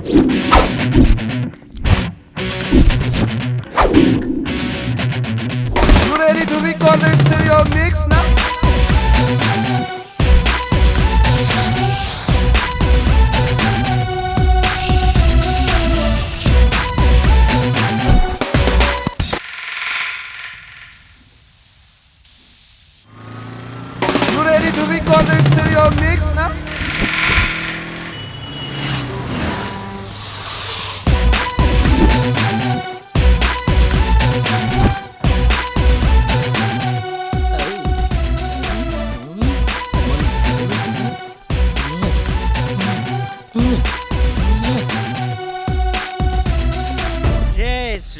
You ready to record the stereo mix now? You ready to record the stereo mix now?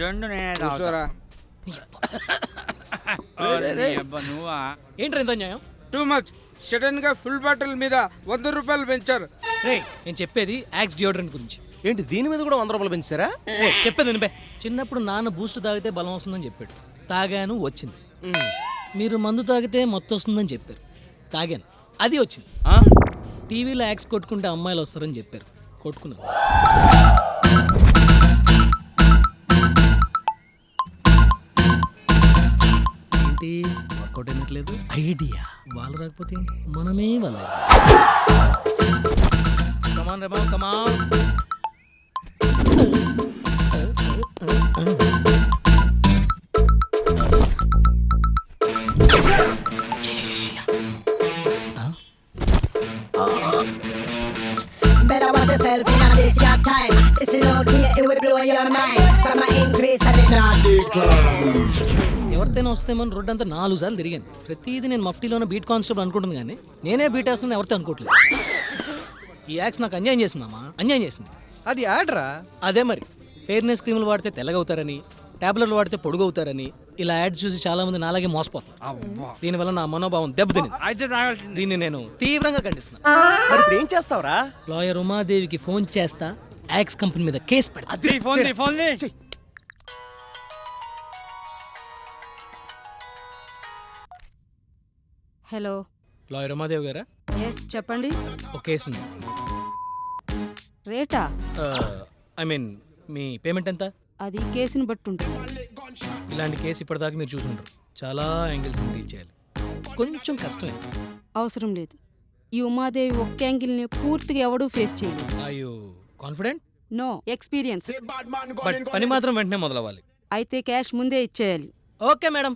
రెండు నేనే కూర్చోరా. నువ్వా ఏంట్రా ఇంత అన్యాయం? టూ మచ్ సడన్ గా ఫుల్ బాటిల్ మీద 100 రూపాయలు పెంచారు. రే నేను చెప్పేది యాక్స్ డియోడ్రెంట్ గురించి. ఏంటి దీని మీద కూడా 100 రూపాయలు పెంచారా? చెప్పేది వినిపే. చిన్నప్పుడు నాన్న బూస్ట్ తాగితే బలం వస్తుందని చెప్పాడు. తాగాను, వచ్చింది. మీరు మందు తాగితే మొత్తం వస్తుందని చెప్పారు. తాగాను, అది వచ్చింది. టీవీలో యాక్స్ కొట్టుకుంటే అమ్మాయిలు వస్తారని చెప్పారు. కొట్టుకున్నాను. ఏంటి వర్కౌట్ అయినట్లేదు? ఐడియా. వాళ్ళు రాకపోతే ఏంటి? మనమే వాళ్ళు. కమాన్ రేమో కమాన్. Better watch yourself in this your time. Sissy no clear, it will blow your mind. From my increase and it not decline. ఎవరితోనే వస్తేమని రోడ్డు అంతా 4 సార్లు తిరిగాను. ప్రతిదీ నేను మఫ్టీలోనే బీట్ కానిస్టేబుల్ అనుకుంటుంది, కానీ నేనే బీట్ వేస్తుంది ఎవరితో అనుకోవట్లేదు. ఈ యాక్స్ నాకు అన్యాయం చేసిందమ్మా, అన్యాయం చేసింది. అది యాడ్రా. అదే మరి ఫెయిర్నెస్ క్రీములు వాడితే తెల్లగవుతారని, టాబ్లెట్లు వాడితే పొడుగవుతారని ఇలా యాడ్స్ చూసి చాలా మంది నాలాగే మోసపోతున్నారు. దీనివల్ల నా మనోభావం దెబ్బతింది. అయితే తాగాల్సింది. దీన్ని నేను తీవ్రంగా ఖండిస్తున్నాను. మరి ఇప్పుడు ఏం చేస్తావురా? లాయర్ ఉమాదేవికి ఫోన్ చేస్తా, యాక్స్ కంపెనీ మీద కేసు పెడతా. ఫోన్ హలో, లాయర్ ఉమాదేవి గారా? ఎస్ చెప్పండి. ఒక కేసు ఉంది. రేటా? ఐ మీన్ మీ పేమెంట్ ఎంత? అది కేసుని బట్టి ఉంటుంది. ఇలాంటి కేసు ఇప్పటిదాకా మీరు చూసుంటారు. చాలా యాంగిల్స్ డీల్ చేయాలి, కొంచెం కష్టమే. అవసరం లేదు. ఈ ఉమాదేవి ఒక్క యాంగిల్ని పూర్తిగా ఎవడూ ఫేస్ చేయలేదు. I you confident? No experience. But పని మాత్రం వెంటనే మొదలవ్వాలి. అయితే క్యాష్ ముందే ఇచ్చేయాలి. Okay madam,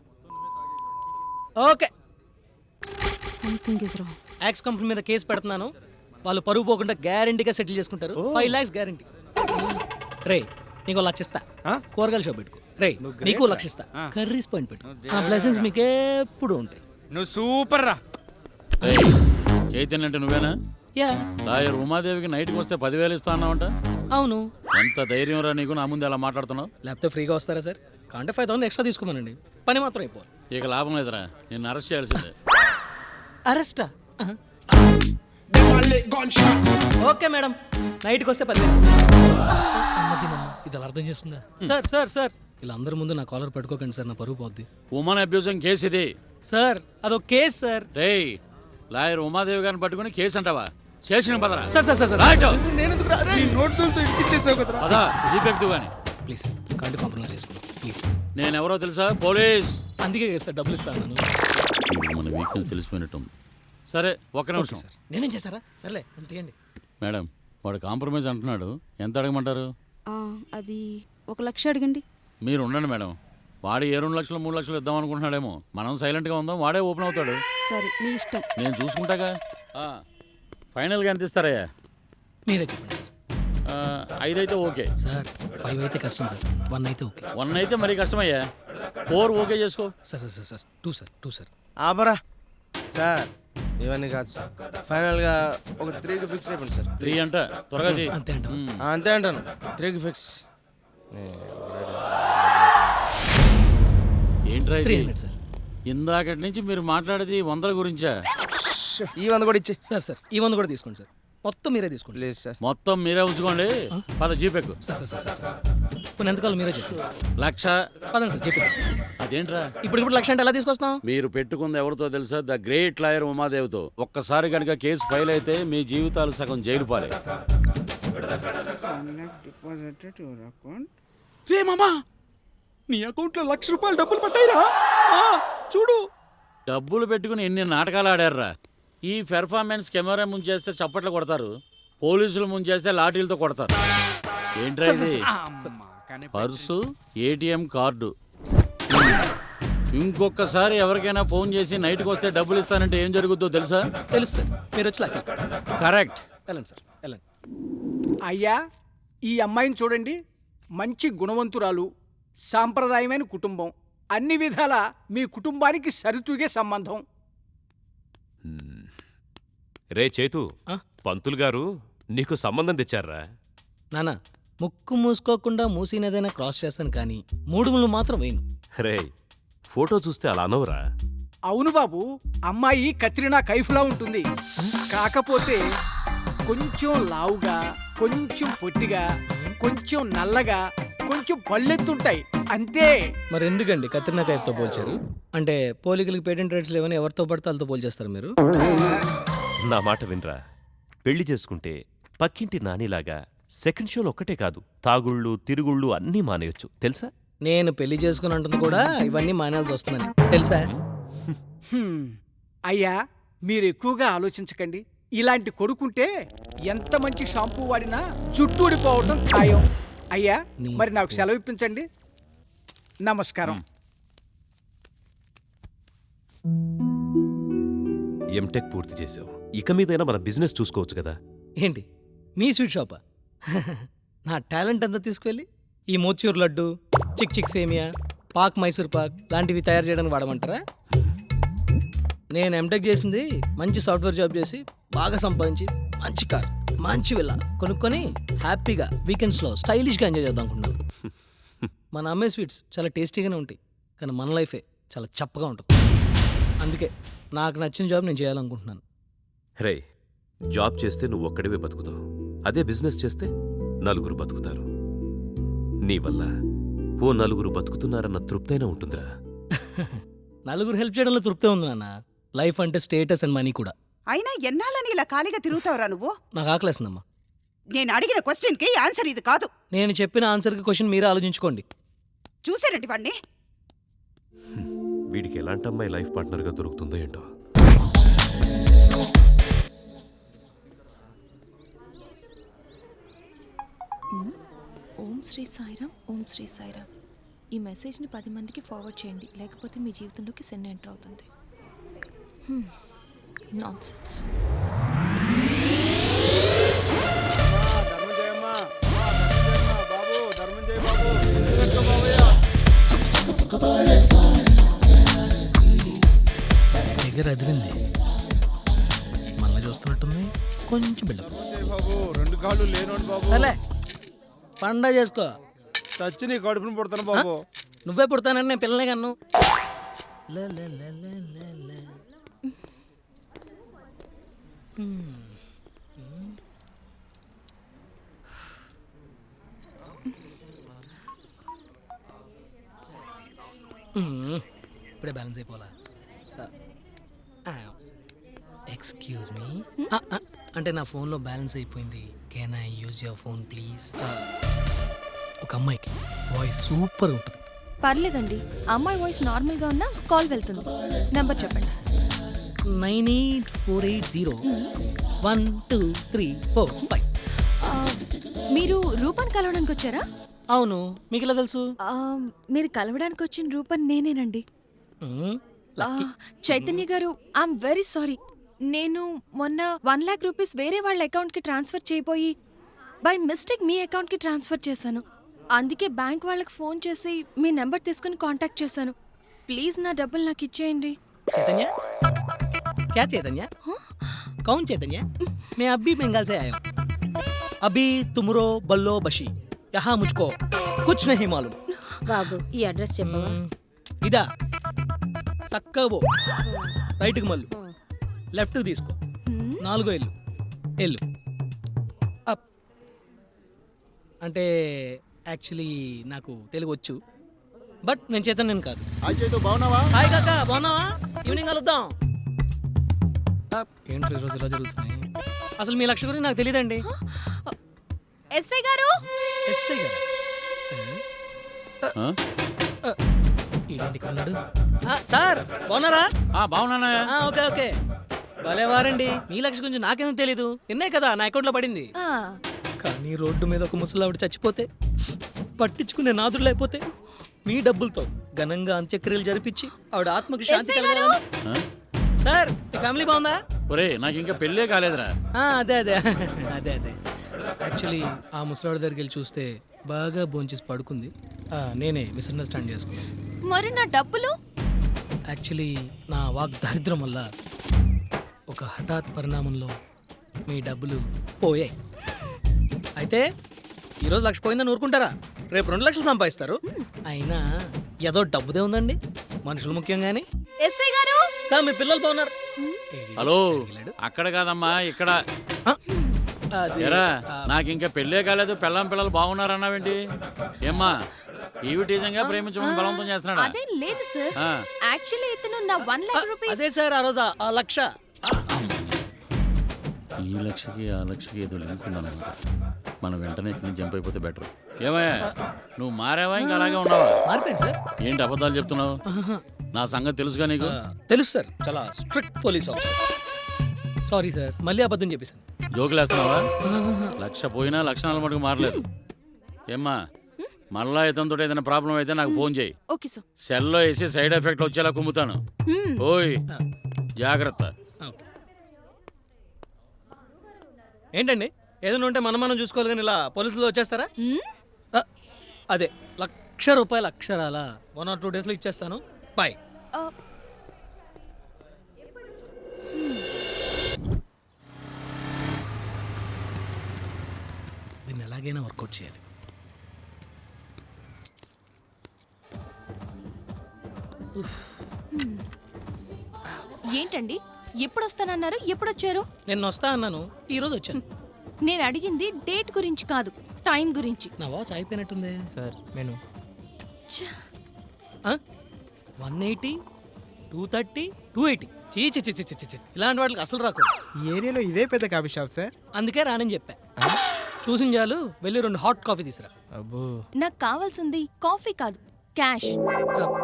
okay. Something is wrong. X company మీద కేసు పెడుతున్నాను. వాళ్ళు పరుగు పోకుండా గ్యారంటీగా సెటిల్ చేసుకుంటారు. 5 lakhs గ్యారంటీ. రే నీకు లక్షిస్తా, కూరగాయల షాప్ పెట్టుకో. రే నీకు లక్షిస్తా, కర్రీస్ పాయింట్ పెట్టుకో. నా బ్లెస్సింగ్స్ మీకు ఎప్పుడు ఉంటాయి. నువ్వు సూపర్ రా. చైతన్య అంటే నువ్వేనా? యా. లాయర్ ఉమాదేవికి నైట్కి వస్తే 10,000 ఇస్తా అన్నావంట. అవును. ఎంత ధైర్యం రా నీకు నా ముందు ఎలా మాట్లాడుతున్నావు? లేకపోతే ఫ్రీగా వస్తారా సార్? కాంటే 5,000 ఎక్స్ట్రా తీసుకోమనండి, పని మాత్రం అయిపోవాలి. ఇక లాభం లేదురా, నిన్ను అరెస్ట్ చేయాల్సిందే. అరెస్టా? ఓకే మేడం, నైట్కి వస్తే 10,000 ఇది అలా అర్థం చేసుకుందా? సార్ సార్ సార్ ఇలా అందరి ముందు నా కాలర్ పట్టుకోకండి సార్, నా పరుగు పోద్ది. ఉమెన్ అబ్యూజింగ్ కేసు ఇది. సార్ అదొక కేసు సార్. రేయ్ లాయర్ ఉమాదేవి గారిని పట్టుకుని కేసు అంటావా? చేసిన పదరా. సార్ సార్ సార్ నోట్లతో ఇప్పించేసావు కదరా. పదా జీపెక్దు కానీ. ప్లీజ్ కార్డు కాంప్రమైజ్ చేసుకోండి ప్లీజ్. నేనెవరో తెలుసా? పోలీస్. అందుకే సార్ డబ్బులు ఇస్తాను. మన వీక్నెస్ తెలిసిపోయినట్టు. సరే ఒక్క నిమిషం. సార్ నేనేం చేశారా? సర్లే తీయండి. మేడం వాడు కాంప్రమైజ్ అంటున్నాడు, ఎంత అడగమంటారు? అది 1 లక్ష అడగండి. మీరు ఉండండి మేడం, వాడు 2 లక్షలు 3 లక్షలు ఇద్దాం అనుకుంటున్నాడేమో. మనం సైలెంట్గా ఉందాం, వాడే ఓపెన్ అవుతాడు. సరే మీ ఇష్టం. నేను చూసుకుంటాగా. ఫైనల్గా ఎంత ఇస్తారయ్యా? మీరే చెప్పండి. 5 అయితే ఓకే సార్. 5 అయితే కష్టం సార్, 1 అయితే ఓకే. 1 అయితే మరీ కష్టమయ్యా. 4 ఓకే చేసుకో. Sir sir sir sir 2 sir. ఆపరా సార్, ఇవన్నీ కాదు సార్. ఫైనల్గా ఒక 3కి ఫిక్స్ అయిపోయింది సార్. 3 అంట త్వరగా చెయ్యి. అంతే అంట. అంతే అంటాను. 3కి ఫిక్స్. ఏంట్రా ఇది? 300 సార్. ఇందాకటి నుంచి మీరు మాట్లాడేది 100 గురించా? ఈ 100 కూడా ఇచ్చే సార్ సార్ ఈ 100 కూడా తీసుకోండి సార్. మొత్తం మీరే తీసుకోండి. లేదు సార్. మొత్తం మీరే ఉంచుకోండి. పద జీపెక్కు. సార్ సార్ సార్ సార్ ఇప్పుడు ఎంతకాలం మీరే చెప్పండి. 1,00,000. పదండి సార్ చెప్పండి. అదేంట్రా ఇప్పుడు 1,00,000 అంటే ఎలా తీసుకొస్తాం? మీరు పెట్టుకుంది ఎవరితో తెలుసా? ద గ్రేట్ లాయర్ ఉమాదేవితో. ఒక్కసారి కనుక కేసు ఫైల్ అయితే మీ జీవితాలు సగం జైలు పాలే. 1 lakh deposited your account. రే మామా నీ అకౌంట్లో ₹1,00,000 డబ్బులు పడ్డాయిరా చూడు. డబ్బులు పెట్టుకుని ఎన్ని నాటకాలు ఆడారురా. ఈ పెర్ఫార్మెన్స్ కెమెరా ముంచేస్తే చప్పట్లు కొడతారు, పోలీసులు ముంచేస్తే లాఠీలతో కొడతారు. ఏంట్రా ఇది? Purse, ATM card. ఇంకొకసారి ఎవరికైనా ఫోన్ చేసి నైట్కి వస్తే డబ్బులు ఇస్తానంటే ఏం జరుగుతుందో తెలుసా? తెలుసు సార్, మీరు వచ్చి లాక్ కరెక్ట్. వెళ్ళండి సార్, వెళ్ళండి. అయ్యా, ఈ అమ్మాయిని చూడండి. మంచి గుణవంతురాలు, సాంప్రదాయమైన కుటుంబం, అన్ని విధాల మీ కుటుంబానికి సరితూగే సంబంధం. రే చేతు, ఆ? పంతులు గారు నీకు సంబంధం తెచ్చారా? నానా, ముక్కు మూసుకోకుండా మూసినదైనా క్రాస్ చేస్తాను కానీ మూడుములు మాత్రం వేయను. రే ఫోటో చూస్తే అలా అనవరా? అవును బాబు, అమ్మాయి కత్రినా కైఫ్లా ఉంటుంది. కాకపోతే కొంచెం లావుగా, కొంచెం పొట్టిగా, కొంచెం నల్లగా, కొంచెం పళ్ళెత్తుంటాయి అంతే. మరి ఎందుకండి కత్రినా కైఫ్తో పోల్చారు? అంటే పోలికలకి పేటెంట్ రైట్స్ లేవని ఎవరితో పడితే వాళ్ళతో పోల్చేస్తారు మీరు? నా మాట వినరా. పెళ్లి చేసుకుంటే పక్కింటి నానిలాగా సెకండ్ షోలు ఒక్కటే కాదు, తాగుళ్ళు తిరుగుళ్ళు అన్నీ మానేయొచ్చు తెలుసా? నేను పెళ్లి చేసుకుని అంటుంది కూడా ఇవన్నీ మానాల్సి వస్తుందని తెలుసా? అయ్యా, మీరు ఎక్కువగా ఆలోచించకండి. ఇలాంటి కొడుకుంటే ఎంత మంచి షాంపూ వాడినా చుట్టూడిపోవటం ఖాయం. అయ్యా, మరి నాకు సెలవు ఇప్పించండి. నమస్కారం. ఎంటెక్ పూర్తి చేసావు, ఇక మీదైనా మన బిజినెస్ చూసుకోవచ్చు కదా. ఏంటి మీ స్వీట్ షాపా? నా టాలెంట్ అంతా తీసుకువెళ్ళి ఈ మోత్యూర్ లడ్డు, చిక్ చిక్ సేమియా, పాక్ మైసూర్ పాక్ లాంటివి తయారు చేయడానికి వాడమంటారా? నేను ఎంటెక్ చేసింది మంచి సాఫ్ట్వేర్ జాబ్ చేసి బాగా సంపాదించి మంచి కార్, మంచి విల్లా కొనుక్కొని హ్యాపీగా వీకెండ్స్లో స్టైలిష్గా ఎంజాయ్ చేద్దాం అనుకున్నాను. మన అమ్మే స్వీట్స్ చాలా టేస్టీగానే ఉంటాయి, కానీ మన లైఫే చాలా చప్పగా ఉంటుంది. అందుకే నాకు నచ్చిన జాబ్ నేను చేయాలనుకుంటున్నాను. రే, జాబ్ చేస్తే నువ్వు ఒక్కడివే బతుకుతావు, అదే బిజినెస్ చేస్తే నలుగురు బతుకుతారు. నీ వల్ల ఓ నలుగురు బతుకుతున్నారన్న తృప్తైనా ఉంటుందిరా. నలుగురు హెల్ప్ చేయడంలో తృప్తే ఉంది నాన్న. లైఫ్ అంటే స్టేటస్ అండ్ మనీ కూడా. అయినా ఎన్నాళ్ళని ఇలా ఖాళీగా తిరుగుతావురా నువ్వు? నాకు ఆకలేస్తుందమ్మా. నేను అడిగిన క్వశ్చన్కి ఆన్సర్ ఇది కాదు. నేను చెప్పిన ఆన్సర్కి క్వశ్చన్ మీరే ఆలోచించుకోండి. చూసారండి వాణ్ణి. వీడికి ఎలాంటి అమ్మాయి లైఫ్ పార్ట్నర్గా దొరుకుతుందో ఏంటో. ఓం శ్రీ సాయిరామ్, ఓం శ్రీ సాయిరామ్. ఈ మెసేజ్ని 10 మందికి ఫార్వర్డ్ చేయండి, లేకపోతే మీ జీవితంలోకి సెన్ ఎంటర్ అవుతుంది. నాన్సెన్స్. దగ్గర అదిరింది, మళ్ళీ చూస్తున్నట్టుంది. కొంచెం బిల్డప్. రెండు కాళ్ళు లేనోడు బాబు. సర్లే, పండగ చేసుకో. చచ్చి నీ కడుపును పుడతాను బాబు. నువ్వే పుడతానని నేను పిల్లలే కన్ను. ఇప్పుడే బ్యాలెన్స్ అయిపోలా. ఎక్స్క్యూజ్ మీ, అంటే నా ఫోన్లో బ్యాలెన్స్ అయిపోయింది. Can I use your phone please? ఒక అమ్మాయికి వాయిస్ సూపర్ ఉంటుంది. పర్లేదండి, అమ్మాయి వాయిస్ నార్మల్గా ఉన్నా కాల్ వెళ్తుంది. నెంబర్ చెప్పండి. 9848012345. మీరు రూపాన్ని కలవడానికి వచ్చారా? అవును, మీకు ఎలా తెలుసు? మీరు కలవడానికి వచ్చిన రూపన్ నేనేనండి. చైతన్య గారు, ఐఎమ్ వెరీ సారీ. నేను మొన్న 1 lakh రూపీస్ వేరే వాళ్ళ అకౌంట్కి ట్రాన్స్ఫర్ చేయబోయి బై మిస్టేక్ మీ అకౌంట్కి ట్రాన్స్ఫర్ చేశాను. అందుకే బ్యాంక్ వాళ్ళకి ఫోన్ చేసి మీ నెంబర్ తీసుకుని కాంటాక్ట్ చేశాను. ప్లీజ్ నా డబ్బులు నాకు ఇచ్చేయండి. चैतन्य, क्या चैतन्य? कौन चैतन्य? मैं अभी बंगाल से आया हूँ. अभी तुमरो बल्लो बशी, यहाँ मुझको कुछ नहीं मालूम. బాబు, ఈ అడ్రస్ చెప్పవా? ఇదా చక్కగా రైట్కి మళ్ళు, లెఫ్ట్ తీసుకో, 4వ ఇల్లు ఎల్లు అప్. అంటే యాక్చువల్లీ నాకు తెలుగు వచ్చు, బట్ నేను చైతన్యం కాదు. హాయ్ కాక, బాగున్నావా? ఈవినింగ్ కలుద్దాం. ఏంటి ఈరోజు ఇలా జరుగుతున్నాయి? అసలు మీ లక్ష్య గురించి నాకు తెలియదండి. ఎస్ఐ గారు ఎస్ఐ గారా? ఆ? ఈడేంటి ఇక్కడ ఉన్నాడు? సార్ బాగున్నారా? బాగున్నానా? Okay okay భలేవారండి. మీ లక్ష గురించి నాకేందుకు తెలీదు. నిన్నే కదా నా అకౌంట్లో పడింది. ఆ, కానీ రోడ్డు మీద ఒక ముసలావిడ చచ్చిపోతే పట్టించుకునే నాదుడు లేకపోతే మీ డబ్బులతో ఘనంగా అంత్యక్రియలు జరిపించి ఆవిడ ఆత్మకు శాంతి కలగాలని. ఆ? సార్ ఈ ఫ్యామిలీ బాగుందా? ఒరే నాకు ఇంకా పెళ్ళే కాలేదురా. అదే అదే అదే అదే యాక్చువల్లీ ఆ ముసలావిడ దగ్గరికి వెళ్ళి చూస్తే బాగా భోంచేసి పడుకుంది. నేనే మిస్అండర్స్టాండ్ చేసుకున్నాను. మరి నా డబ్బులు? యాక్చువల్లీ నా వాక్ దారిద్ర్యం వల్ల ఒక హఠాత్ పరిణామంలో మీ డబ్బులు పోయాయి. అయితే ఈరోజు 1,00,000 పోయిందని ఊరుకుంటారా? రేపు 2 లక్షలు సంపాదిస్తారు. అయినా ఏదో డబ్బుదే ఉందండి, మనుషులు ముఖ్యం కానీ. ఎస్ఐ గారు సార్ మీ పిల్లలు బాగున్నారు? హలో, అక్కడ కాదమ్మా ఇక్కడ. అది, ఎరా నాకు ఇంకా పెళ్ళే కాలేదు, పెళ్ళం పిల్లలు బాగున్నారన్నావేంటి? ఏమ్మా ఈవిటీజంగా ప్రేమించమని బలవంతం చేస్తున్నాడా? అదేం లేదు సార్. ఆ. యాక్చువల్లీ ఇతను నా 1,00,000 రూపీస్. అదే సార్ ఆ రోజు ఆ 1,00,000. ఈ లక్షకి ఆ లక్షకి ఏదో లింక్ ఉందన్నమాట. మనం వెంటనే ఇక్కడి నుంచి జంప్ అయిపోతే బెటర్. ఏమయ్యా నువ్వు మారావా ఇంకా అలాగే ఉన్నావా? మారిపోయింది సార్. ఏంటి అబద్ధాలు చెప్తున్నావు? నా సంగతి తెలుసుగా నీకు? తెలుసు సార్, చాలా strict police officer. Sorry sir, మళ్ళీ అబద్ధం చెప్పేశాను. జోకులేస్తున్నావా? 1,00,000 పోయినా లక్షణాలు మటుకు మారలేదు. ఏమ్మా మళ్ళా ఇతనితో ఏదైనా ప్రాబ్లం అయితే నాకు ఫోన్ చేయి. Okay sir. సెల్లో వేసి సైడ్ ఎఫెక్ట్ వచ్చేలా కుమ్ముతాను. ఓయ్ జాగ్రత్త. ఏంటండి ఏదైనా ఉంటే మనం చూసుకోవాలి కానీ ఇలా పోలీసులు వచ్చేస్తారా? అదే 1,00,000 రూపాయలు అక్షరాల 1 or 2 డేస్లో ఇచ్చేస్తాను. బాయ్. దీన్ని ఎలాగైనా వర్కౌట్ చేయాలి. ఏంటండి ఎప్పుడు వస్తానన్నారు, ఎప్పుడు వచ్చారు? నేను వస్తా అన్నాను, ఈరోజు వచ్చాను. నేను అడిగింది డేట్ గురించి కాదు, టైం గురించి. నా వాచ్ అయిపోయినట్టుంది సార్. నేను ఛ, 180, 230, 280. చీ చీ చీ చీ చీ చీ. ఇలాంటి వాటికి అసలు రాకూడదు. ఈ ఏరియాలో ఇదే పెద్ద కాఫీ షాప్ సార్. అందుకే రానని చెప్పా. చూసిన చాలు వెళ్ళి 2 హాట్ కాఫీ తీసురా. అబ్బో, నాకు కావాల్సింది కాఫీ కాదు, క్యాష్.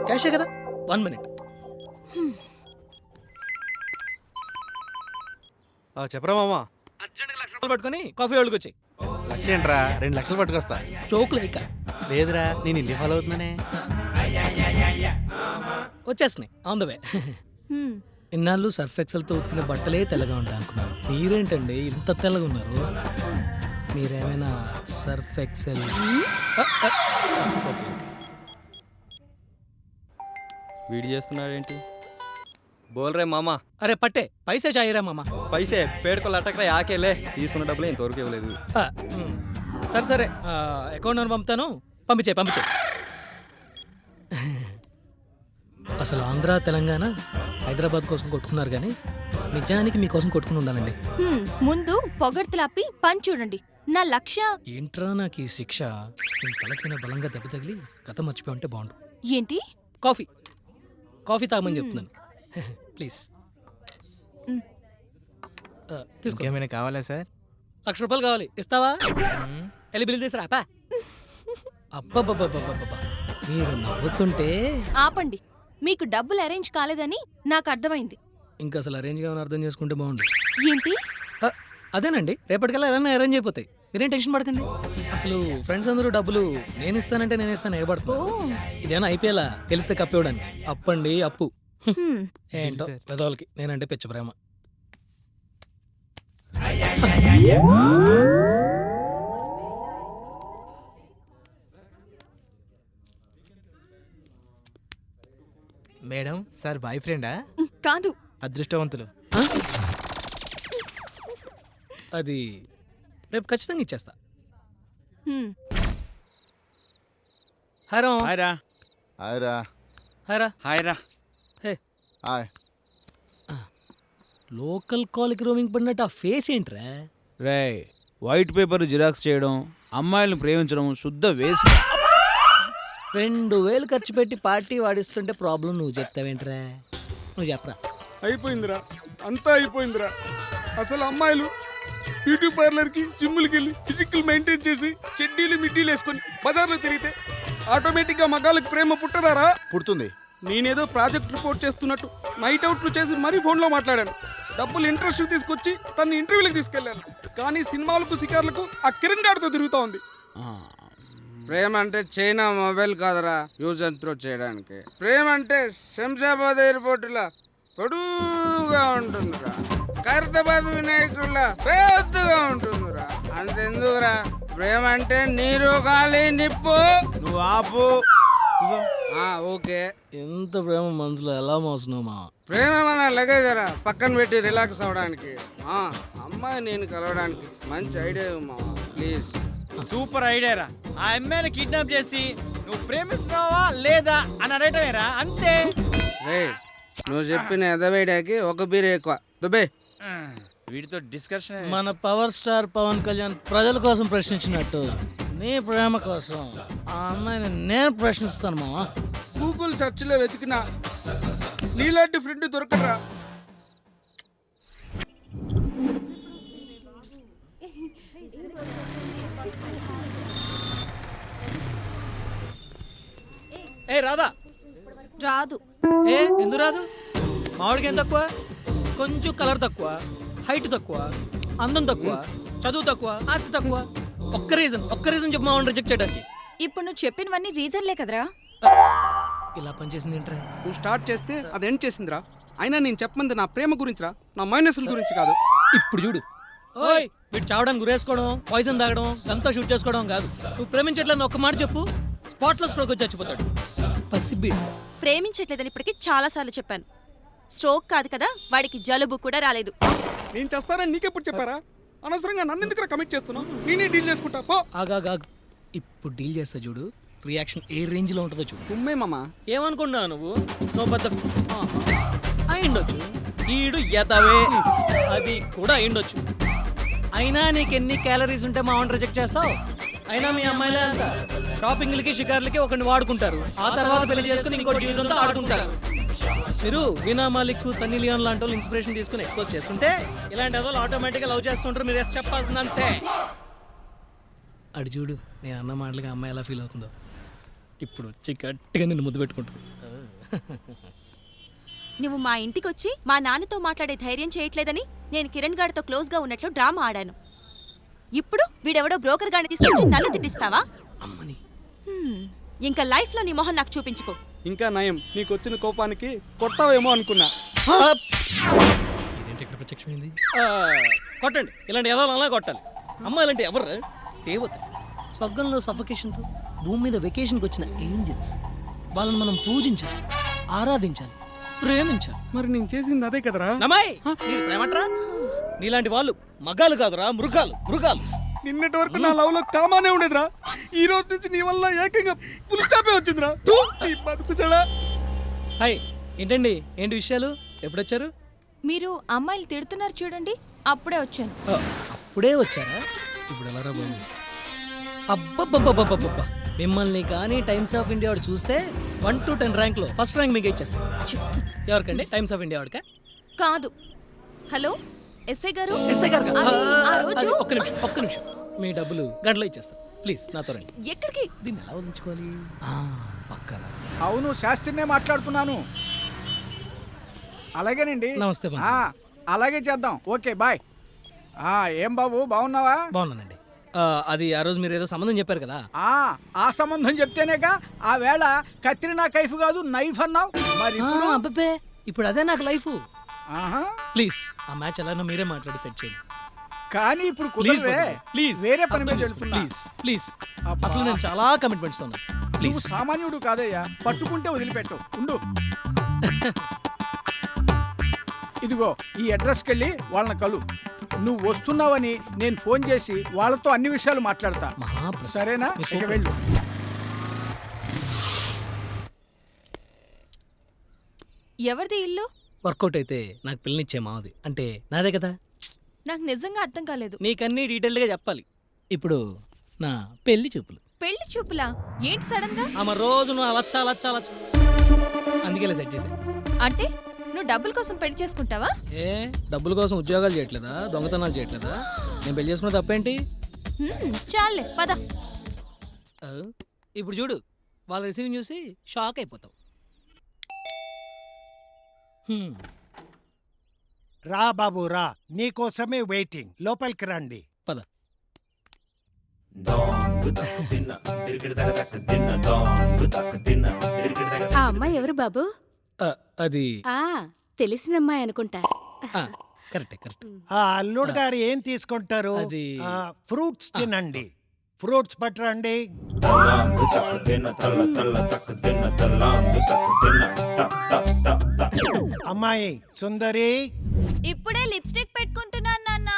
క్యాషే కదా. 1 minute. చెప్పరా మామా. అర్జెంట్గా 1,00,000 పట్టుకొని కాఫీ వాళ్ళకి వచ్చాయి. 1,00,000 ఏంట్రా, 2 లక్షలు పట్టుకొస్తా. చోకులు ఇక లేదురా, నేను ఇల్లు ఫాలో అవుతున్నానే. వచ్చేస్తున్నాయి ఆన్ ద వే. ఇన్నాళ్ళు సర్ఫ్ ఎక్సెల్తో ఉతికిన బట్టలే తెల్లగా ఉంటాయి అనుకున్నాను. మీరేంటండి ఇంత తెల్లగా ఉన్నారు? మీరేమైనా సర్ఫ్ ఎక్సెల్? Okay okay. వీడి చేస్తున్నాడేంటి? బోల్ రే మామా. అరే పట్టే పైసే చాయిరా మామ. పైసే పేడుకోలు అట్టకరా యాకేలే. తీసుకున్న డబ్బులు ఇంతవరకు ఇవ్వలేదు. సరే సరే, అకౌంట్ నెంబర్ పంపుతాను, పంపించే. అసలు ఆంధ్ర తెలంగాణ హైదరాబాద్ కోసం కొట్టుకున్నారు కానీ నిజానికి మీకోసం కొట్టుకుని ఉండాలండి. ముందు పొగడ్తలాపి పని చూడండి. నా లక్ష్య ఏంట్రా నాకు ఈ శిక్ష? నేను తలకైనా బలంగా దెబ్బ తగిలి కథ మర్చిపోయి ఉంటే బాగుండు. ఏంటి? కాఫీ తాగమని చెప్తున్నాను ప్లీజ్. తీసుకో. ఏమైనా కావాలా సార్? 1,00,000 రూపాయలు కావాలి, ఇస్తావా? వెళ్ళి బిల్లు తీసురా. అబ్బబ్బబ్బబ్బబ్బబ్బా, మీరు నవ్వుతుంటే. ఆపండి, మీకు డబ్బులు అరేంజ్ కాలేదని నాకు అర్థమైంది. ఇంకా అసలు అరేంజ్ కావాలని అర్థం చేసుకుంటే బాగుండు. ఏంటి? అదేనండి, రేపటికల్లా ఎలా అరేంజ్ అయిపోతాయి. మీరేం టెన్షన్ పడకండి. అసలు ఫ్రెండ్స్ అందరూ డబ్బులు నేను ఇస్తాను ఎగబడుతుంది. ఇదేనా అయిపోయేలా తెలిస్తే కప్పివ్వడానికి. అప్పండి అప్పు. ఏంటో పెదవులకి నేనంటే పిచ్చ ప్రేమ. మేడం, సార్ బాయ్ ఫ్రెండా? కాదు, అదృష్టవంతులు. అది రేపు ఖచ్చితంగా ఇచ్చేస్తా. హలో. హాయ్రా. హాయ్రా. హాయ్రా. Hey hi. లోకల్ కాల్కి రోమింగ్ పడినట్టు ఆ ఫేస్ ఏంట్రా? రే, వైట్ పేపర్ జిరాక్స్ చేయడం, అమ్మాయిలను ప్రేమించడం శుద్ధ వేస్ట్. 2,000 ఖర్చు పెట్టి పార్టీ వాడిస్తుంటే ప్రాబ్లం నువ్వు చెప్తావేంట్రా? నువ్వు చెప్పరా. అయిపోయిందిరా, అంతా అయిపోయిందిరా. అసలు అమ్మాయిలు బ్యూటీ పార్లర్ కి జిమ్ములకి వెళ్ళి ఫిజికల్ మెయింటైన్ చేసి చెడ్డీలు మిడ్డీలు వేసుకొని బజార్లో తిరిగితే ఆటోమేటిక్ గా మగాళ్ళకి ప్రేమ పుట్టదారా? పుడుతుంది. నేనేదో ప్రాజెక్ట్ రిపోర్ట్ చేస్తున్నట్టు నైట్ అవుట్లు చేసి మరీ ఫోన్లో మాట్లాడాను. డబ్బులు ఇంట్రెస్ట్ తీసుకొచ్చి తన ఇంటర్వ్యూలకు తీసుకెళ్లాను. కానీ సినిమాలకు షికార్లకు ఆ కిరణ్ గాడితో తిరుగుతా ఉంది. ప్రేమ అంటే చైనా మొబైల్ కాదురా యూజ్ అండ్ త్రో చేయడానికి. ప్రేమ అంటే శంషాబాద్ ఎయిర్పోర్టులా పొడుగా ఉంటుందిరా, ఖైరతాబాద్ వినాయకుడిలా పెద్దగా ఉంటుందిరా. అంతెందుకురా, ప్రేమ అంటే నీరు గాలి నిప్పు. నువ్వు ఆపు. ఓకే. ఎంత ప్రేమ మనసులో ఎలా మోస్తున్నామా? ప్రేమ మన లగేజరా పక్కన పెట్టి రిలాక్స్ అవడానికి. అమ్మాయి నేను కలవడానికి మంచి ఐడియా మామ, ప్లీజ్. సూపర్ ఐడియా రా. ఆ అమ్మాయిని కిడ్నాప్ చేసి నువ్వు ప్రేమిస్తున్నావా లేదా అని అడగటమేరా, అంతే. రే, నువ్వు చెప్పిన ఎదవేడాకి ఒక బీర్ ఎక్కువ దుబ్బే. వీడితో డిస్కషన్. మన పవర్ స్టార్ పవన్ కళ్యాణ్ ప్రజల కోసం ప్రశ్నించినట్టు నీ ప్రేమ కోసం ఆ అమ్మాయిని నేను ప్రశ్నిస్తాను మావా. గూగుల్ సెర్చ్ లో వెతికిన నీలాంటి ఫ్రెండ్ దొరకరా? ఏ రాదా? రాదు. ఎందుకు రాదు? మామిడికి ఏం తక్కువ? కొంచెం కలర్ తక్కువ, హైట్ తక్కువ, అందం తక్కువ, చదువు తక్కువ, ఆశ తక్కువ. ఒక్క రీజన్ చెప్పు మామిడి రిజెక్ట్ చేయడానికి. ఇప్పుడు నువ్వు చెప్పినవన్నీ రీజన్లే కదరా. ఇలా పనిచేసింది ఏంట్రా? నువ్వు స్టార్ట్ చేస్తే అది ఎండ్ చేసిందిరా. అయినా నేను చెప్పమంది నా ప్రేమ గురించిరా, నా మైనస్ల గురించి కాదు. ఇప్పుడు చూడు, ఓయ్ వీడు చావడానికి గురేసుకోవడం, పాయిజన్ తాగడం, అంతా షూట్ చేసుకోవడం కాదు. నువ్వు ప్రేమించట్లని ఒక్క మాట చెప్పు, స్పాట్లో స్ట్రోక్ వచ్చి చచ్చిపోతాడు. పసిబిడ్డ. ప్రేమించట్లేదని ఇప్పటికీ చాలాసార్లు చెప్పాను. స్ట్రోక్ కాదు కదా, వాడికి జలుబు కూడా రాలేదు. నేను చేస్తానని నీకెప్పుడు చెప్పారా? అనవసరంగా నన్ను ఎందుకు కమిట్ చేస్తున్నావు? నేనే డీల్ చేసుకుంటా పో. ఆగాగా, ఇప్పుడు డీల్ చేస్తా చూడు, రియాక్షన్ ఏ రేంజ్ లో ఉంటుందో చూడు. ఉమ్మే మామ, ఏమనుకున్నావు నువ్వు పెద్ద అయిండొచ్చు, ఈడు ఎతవే అది కూడా అయిండొచ్చు. అయినా నీకెన్ని క్యాలరీస్ ఉంటే మా వాడిని రిజెక్ట్ చేస్తావు? అయినా మీ అమ్మాయిలే అంత షాపింగ్లకి షికార్లకి ఒకరిని వాడుకుంటారు, ఆ తర్వాత పెళ్లి చేసుకుని ఇంకో జీవితంతో ఆడుకుంటారు. మీరు వీణా మాలిక్, సన్నీ లియోన్ లాంటి వాళ్ళు ఇన్స్పిరేషన్ తీసుకుని ఎక్స్పోజ్ చేస్తుంటే ఇలాంటి వాళ్ళు ఆటోమేటిక్గా లవ్ చేస్తుంటారు. మీరు ఎస్ చెప్పాల్సింది అంతే. అడి చూడు, నేను అన్న మాటలుగా అమ్మాయి ఎలా ఫీల్ అవుతుందో. ఇప్పుడు వచ్చి గట్టిగా నిన్ను ముద్దు పెట్టుకుంటుంది. నువ్వు మా ఇంటికి వచ్చి మా నాన్నతో మాట్లాడే ధైర్యం చేయట్లేదని నేను కిరణ్ గారితో క్లోజ్గా ఉన్నట్లు డ్రామా ఆడాను. ఇప్పుడు వీడెవడో బ్రోకర్ గాడిని తీసుకొచ్చి నన్ను తిట్టిస్తావా? అమ్మని ఇంకా లైఫ్లో నీ మొహం నాకు చూపించుకో. ఇంకా నయం, నీకు వచ్చిన కోపానికి కొట్టావేమో అనుకున్నా. ఇదేంటి ఇక్కడ ప్రత్యక్షమైంది? కొట్టండి, ఇలాంటి ఎదలు అలా కొట్టాలి. అమ్మాయిలంటే ఎవరు? దేవత. స్వర్గంలో సఫకేషన్తో భూమి మీద వెకేషన్కి వచ్చిన ఏంజల్స్. వాళ్ళని మనం పూజించాలి, ఆరాధించాలి, ప్రేమించాలి. మరి నేను చేసింది అదే కదరా. నమ్మాయి నీది ప్రేమట్రా? నీలాంటి వాళ్ళు మగాలు కాదురా, మృగాలు. నిన్నటి వరకు నా లవ్ లో కామానే ఉండేదిరా. ఈ రోజు నుంచి నీ వల్ల ఏకంగా పులిచాపే వచ్చిందిరా. నీ బతుకు చెడా. హాయ్, ఏంటండి, ఏంటి విషయాలు? ఎప్పుడొచ్చారు? మీరు అమ్మాయిలు తిడుతున్నారు చూడండి, అప్పుడే వచ్చాను. అప్పుడే వచ్చారా? ఇప్పుడు ఎలా రా బాబు? అబ్బబ్బబ్బబ్బబ్బబ్బా, మిమ్మల్ని కానీ టైమ్స్ ఆఫ్ ఇండియా వాడు చూస్తే 1 to 10 ర్యాంక్లో ఫస్ట్ ర్యాంక్ మీకు ఇచ్చేస్తాను. ఎవరికండి? టైమ్స్ ఆఫ్ ఇండియా వాడికా? కాదు. హలో ఎస్ఐ గారు. ఎస్ఐ గారు ఆ రోజు ఒక్క నిమిషం, మీ డబ్బులు గంటలో ఇచ్చేస్తాను. ప్లీజ్ నాతో రండి. ఎక్కడికి? దీన్ని ఎలా వదిలించుకోవాలి? పక్కన. అవును, శాస్త్రినే మాట్లాడుతున్నాను. అలాగేనండి. నమస్తే బాబు. అలాగే చేద్దాం. Okay bye. ఏం బాబు, బాగున్నావా? బాగున్నానండి. అది ఆ రోజు మీరు ఏదో సంబంధం చెప్పారు కదా. ఆ సంబంధం చెప్తేనేగా ఆ వేళ కత్రినా కైఫ్ కాదు నైఫ్ అన్నావు. మరి అబ్బే, ఇప్పుడు అదే నాకు లైఫ్. ప్లీజ్ ఆ మ్యాచ్ ఎలా మీరే మాట్లాడి సెట్ చేయండి. కానీ ఇప్పుడు కుదరదే. ప్లీజ్ వేరే పని మీద వెళ్తున్నా. ప్లీజ్ అసలు నేను చాలా కమిట్మెంట్స్ ఉన్నాను. నువ్వు సామాన్యుడు కాదయ్యా, పట్టుకుంటే వదిలిపెట్టు. ఉండు. ఇదిగో ఈ అడ్రస్కి వెళ్ళి వాళ్ళని కలు. నువ్వు వస్తున్నావని నేను ఫోన్ చేసి వాళ్ళతో అన్ని విషయాలు మాట్లాడతా. సరేనా? ఇక వెళ్ళు. ఎవరిది ఇల్లు? వర్కౌట్ అయితే నాకు పిల్లనిచ్చే మావది, అంటే నాదే కదా. నాకు నిజంగా అర్థం కాలేదు. నీకన్నీ డీటెయిల్గా చెప్పాలి. ఇప్పుడు నా పెళ్లి చూపులు. పెళ్లి చూపులా? ఏంటి సడన్ గా? ఆమె రోజు నువ్వు అలచ్చా అందుకే సెట్ చేశా. అంటే నువ్వు డబ్బుల కోసం పెళ్లి చేసుకుంటావా? ఏ డబ్బుల కోసం ఉద్యోగాలు చేయట్లేదా, దొంగతనాలు చేయట్లేదా? నేను పెళ్లి చేసుకున్న తప్పేంటి? చాలే పద. ఇప్పుడు చూడు, వాళ్ళ రిసీవింగ్ చూసి షాక్ అయిపోతావు. రా బాబు రా, నీకోసమే వెయిటింగ్. లోపలికి రండి. పద. ఆ అమ్మాయి ఎవరు బాబు? అది తెలిసినమ్మాయి అనుకుంటా. కరెక్టే కరెక్ట్. ఆ అల్లుడు గారు ఏం తీసుకుంటారు? అది ఫ్రూట్స్ తినండి. ఫ్రూట్స్ పట్టరండి. అమ్మాయి సుందరి, ఇప్పుడే లిప్స్టిక్ పెట్టుకుంటున్నాను నాన్న.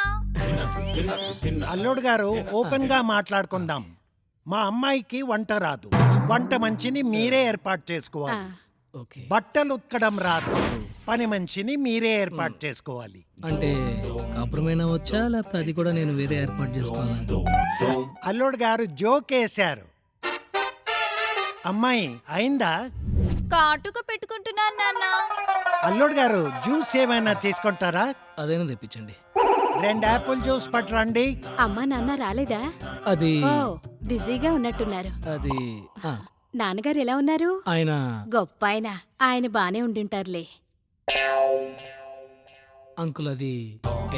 అల్లుడు గారు ఓపెన్ గా మాట్లాడుకుందాం. మా అమ్మాయికి వంట రాదు. వంట మంచిని మీరే ఏర్పాటు చేసుకోవాలి. బట్టలు ఉతకడం రాదు. పని మంచిని మీరే ఏర్పాటు చేసుకోవాలి. అంటే కాపురమైనా వచ్చా, లేకపోతే అది కూడా నేను వేరే ఏర్పాటు చేసుకోవాలా? అల్లుడు గారు జోక్ వేశారు. అమ్మాయి అయిందా? కాటుక పెట్టుకుంటున్నాను నాన్న. అల్లుడు గారు జ్యూస్ ఏమైనా తీసుకుంటారా? అదైనా తెప్పించండి. 2 యాపిల్ జ్యూస్ పట్టరండి. అమ్మా నాన్న రాలేదా? అది బిజీగా ఉన్నట్టున్నారు. అది నాన్నగారు ఎలా ఉన్నారు? ఆయన గొప్ప ఆయన బానే ఉండింటారులే. అంకుల్ అది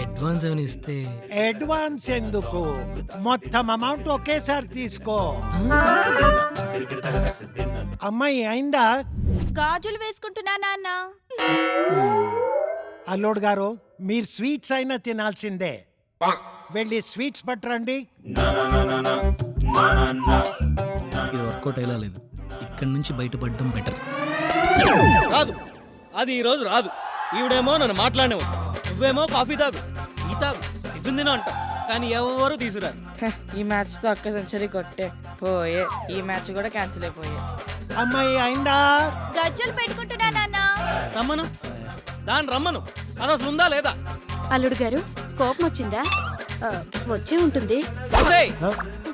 అడ్వాన్స్ ఏమైనా ఇస్తే? అడ్వాన్స్ ఎందుకు, మొత్తం అమౌంట్ ఒకేసారి తీసుకో. అమ్మాయి అయిందా? గాజులు వేసుకుంటున్నా నాన్న. అల్లుడు గారు మీరు స్వీట్స్ అయినా తినాల్సిందే. వెళ్ళి స్వీట్స్ పట్టరండి. ఇది వర్కౌట్ అయ్యేలా లేదు. ఇక్కడి నుంచి బయటపడడం బెటర్. రాదు, అది ఈరోజు రాదు. ఈవిడేమో నన్ను మాట్లాడేవు, నువ్వేమో కాఫీ తాగు, ఈ తాగు, టిఫిన్ తిన అంటావు, కానీ ఎవరు తీసుకురారు. ఈ మ్యాచ్ తో ఒక్క సెంచరీ కొట్టే పోయే, ఈ మ్యాచ్ కూడా క్యాన్సిల్ అయిపోయే. అమ్మాయి అయిందా? గజ్జలు పెట్టుకుంటున్నా నాన్న. రమ్మను, దాన్ని రమ్మను. అది అసలు ఉందా లేదా? అల్లుడు గారు కోపం వచ్చిందా? వచ్చే ఉంటుంది.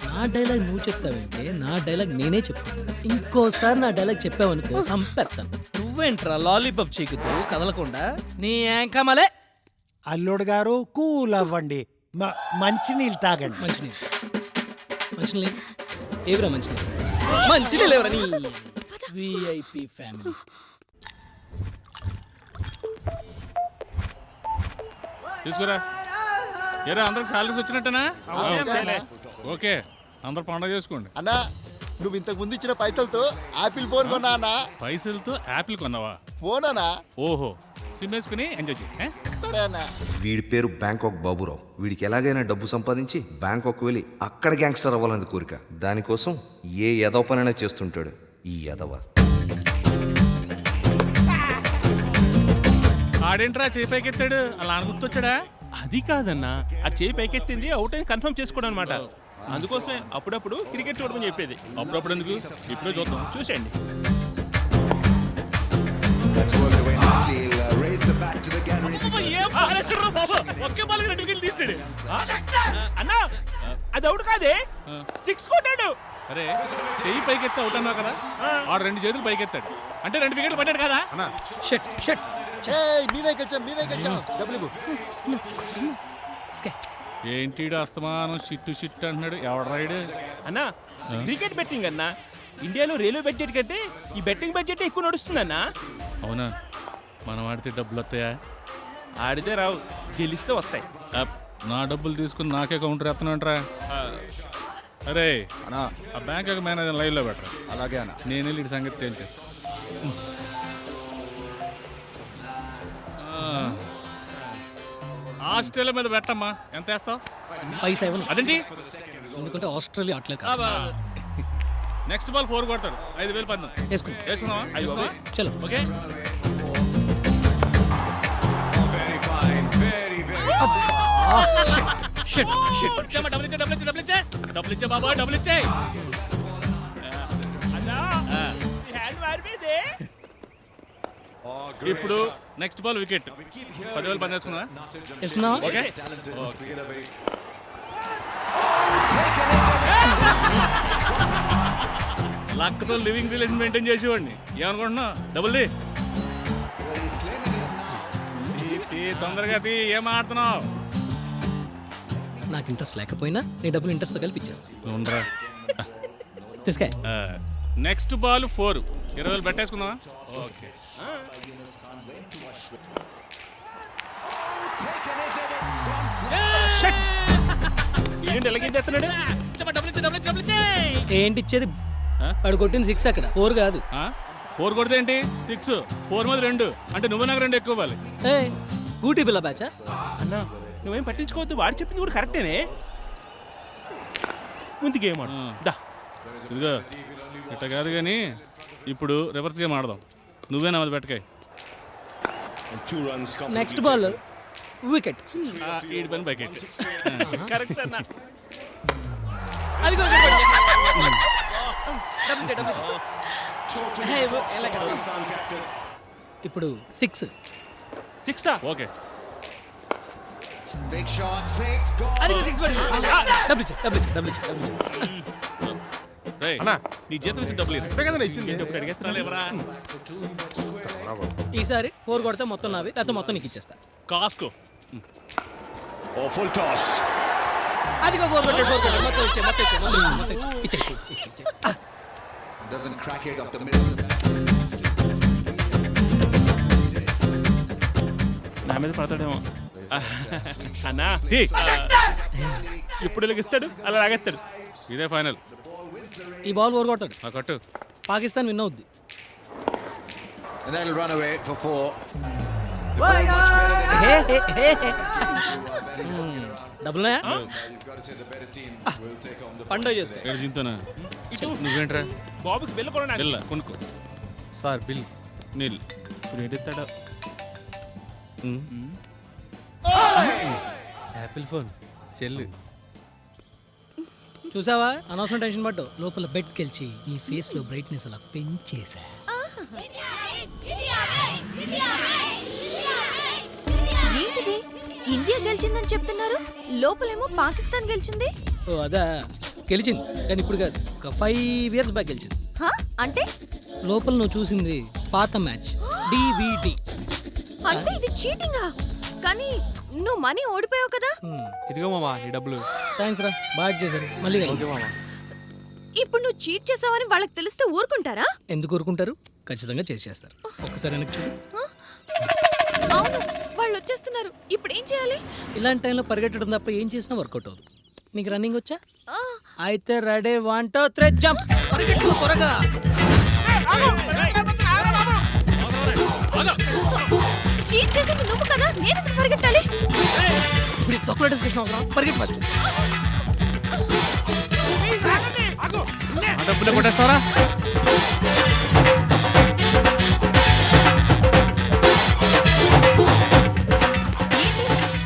నా డైలాగ్ నువ్వు చెప్తావంటే నా డైలాగ్ నేనే చెప్తాను. ఇంకోసారి నా డైలాగ్ చెప్పావనుకో సంపెత్తాను. నువ్వేంట్రా లాలీపాప్ చీకుతూ కదలకుండా నీ యాంకమలే. అల్లుడు గారు కూల్ అవ్వండి. మంచినీళ్ళు తాగండి. మంచినీళ్ళు ఏవిరా? మంచినీళ్ళు ఎవరా? నీ విఐపి ఫ్యామిలీ. తీసుకురా. ఏరా అందరికి సాలరీస్ వచ్చినట్టేనా? ఓకే, అందరు పండుగ చేసుకోండి. అన్నా, నువ్వు ఇంతకు ముందు ఇచ్చిన పైసలతో ఆపిల్ ఫోన్ కొన్నా అన్నా. పైసలతో యాపిల్ కొన్నావా? ఫోన్ అన్నా. ఓహో, సిమ్ వేసుకుని ఎంజాయ్ చేయి. సరే అన్నా. వీడి పేరు బ్యాంకాక్ బాబురావు. వీడికి ఎలాగైనా డబ్బు సంపాదించి బ్యాంకాక్ వెళ్ళి అక్కడ గ్యాంగ్స్టర్ అవ్వాలని కోరిక. దానికోసం ఏ ఎదవ పనైనా చేస్తుంటాడు ఈ ఎదవ. ఆడేంట్రా చేయి పైకెత్తాడు? అలా గుర్తొచ్చాడా? అది కాదన్నా, ఆ చేయి పైకెత్తింది అవుట్ అని కన్ఫర్మ్ చేసుకోవడం అనమాట. అందుకోసమే అప్పుడప్పుడు క్రికెట్ చూడమని చెప్పేది. అప్పుడప్పుడు ఎందుకు, ఇప్పుడే చూద్దాం, చూసేయండి. ఒకే బాల్ 2 వికెట్లు తీసాడు అన్నా. అది అవుట్ కాదే, 6 కొట్టాడు. అరే చెయ్యి పైకెత్తా అవుట్ అన్నావు కదా, ఆడు 2 చేతులు పైకెత్తాడు అంటే 2 వికెట్లు పడ్డాడు కదా. ఏంటి అస్తమానం షిట్ అంటున్నాడు? ఎవడ రైడ్ అన్నా? క్రికెట్ బెట్టింగ్ అన్నా. ఇండియాలో రైల్వే బడ్జెట్ కంటే ఈ బెట్టింగ్ బడ్జెట్ ఎక్కువ నడుస్తుందన్నా. అవునా? మనం ఆడితే డబ్బులు వస్తాయా? ఆడితే రావు, గెలిస్తే వస్తాయి. నా డబ్బులు తీసుకుని నాకే కౌంటర్ ఎత్తనంటరా? అరే ఆ బ్యాంక్ మేనేజర్ లైన్లో పెట్టరా. అలాగే అన్న. నేను వెళ్ళి ఇటు సంగతి తేల్చా. ఆస్ట్రేలియా మీద పెట్టమ్మా. ఎంత వేస్తావు? 5-7. అదేంటి? ఎందుకంటే ఆస్ట్రేలియా అట్లే. నెక్స్ట్ బాల్ 4 కొడతాడు. 5,000 పందెం వేసుకున్నావా? చలో. ఓకే. డబ్బులు ఇచ్చే బాబా, డబ్బులు ఇచ్చే. ఇప్పుడు నెక్స్ట్ బాల్ వికెట్. 10,000 పని వేసుకున్నా? ఓకే. లక్తో లివింగ్ రిలేషన్ మెయింటైన్ చేసేవాడిని. ఏమనుకుంటున్నా? డబుల్ ది తొందరగా ఏం ఆడుతున్నావు? నాకు ఇంట్రెస్ట్ లేకపోయినా నీ డబ్బులు ఇంట్రెస్ట్తో కలిపి ఇచ్చేస్తాను. తీసుకా. Next ball 4. 20 పెట్టేసుకుందామా? ఓకే. ఏంటి ఎలాగేస్తున్నాడు? ఏంటి ఇచ్చేది? వాడు కొట్టింది 6 అక్కడ, 4 కాదు. 4 కొడితే ఏంటి 6? 4 మీద 2 అంటే నువ్వు నాకు 2 ఎక్కువ ఇవ్వాలి. గూటీ పిల్ల బ్యాచా? అన్నా నువ్వేం పట్టించుకోవద్దు, వాడు చెప్పింది కూడా కరెక్టేనే. ముందు గేమ్ ఆడు. ఇదిగో ఇట్ట కాదు కానీ ఇప్పుడు రివర్స్ గేమ్ ఆడదాం. నువ్వే నమ్మది పెట్టకాయ. Next ball wicket. ఈడి పని బకెట్. కరెక్ట్ అన్నా. ఇప్పుడు 6. 6 ఓకే. నీ చేతులు ఇచ్చిన డబ్బులు అడిగేస్తున్నా. ఈసారి 4 కొడితే మొత్తం నావి, లేకపోతే మొత్తం నీకు ఇచ్చేస్తా. కాస్కో. అదిగో 4 కొట్టాడు. మొత్తం ఇచ్చే. నా మీద పడతాడేమో. అన్నా ఇప్పుడు ఇస్తాడు, అలా లాగేస్తాడు. ఇదే ఫైనల్. ఈ బాల్ 4 కొట్టాడు. కట్టు. పాకిస్తాన్ విన్ అవుద్ది. డబ్బులు పండుగ చేసుకో. నువ్వేంట్రా? బాబుకి బిల్లు కొన కొనుక్కో. సార్ బిల్ నీళ్ళు. ఇప్పుడు ఏంటిస్తాడా? యాపిల్ ఫోన్ చెల్లు. చూసావా, అనవసరం టెన్షన్ పడ్డావు. లోపల బెడ్ కెల్చి నీ ఫేస్ లో బ్రైట్నెస్ అలా పెంచేసా. ఏంటిది? ఇండియా గెలిచిందని చెప్తున్నారు, లోపలేమో పాకిస్తాన్ గెలిచింది. ఓ అదా, గెలిచింది కానీ ఇప్పుడు కాదు, ఒక 5 years బ్యాక్ గెలిచింది. అంటే లోపల నువ్వు చూసింది పాత మ్యాచ్ DVD. అంటే ఇది చీటింగా? కానీ నువ్వు మనీ ఓడిపోయావు కదా. ఇదిగో మామా నీ డబ్బులు. థ్యాంక్స్ రా, బాగా చేశారు. మళ్ళీ ఇప్పుడు నువ్వు చీట్ చేసావని వాళ్ళకి తెలిస్తే ఊరుకుంటారా? ఎందుకు ఊరుకుంటారు? ఖచ్చితంగా చేసేస్తారు. ఒక్కసారి వెనక్కి చూడు. అవును, వాళ్ళు వచ్చేస్తున్నారు. ఇప్పుడు ఏం చేయాలి? ఇలాంటి టైంలో పరిగెట్టడం తప్ప ఏం చేసినా వర్కౌట్ అవుతుంది. నీకు రన్నింగ్ వచ్చా? అయితే రెడీ 1 2 3 జంప్. పరిగెట్టు త్వరగా. చీట్ చేసింది నువ్వు కదా, నేను ఎందుకు పరిగెట్టాలి? ఇప్పుడు తక్కువ డిస్కషన్ అవసరం, పరిగెట్టు ఫస్ట్. డబ్బులు కొట్టేస్తారా?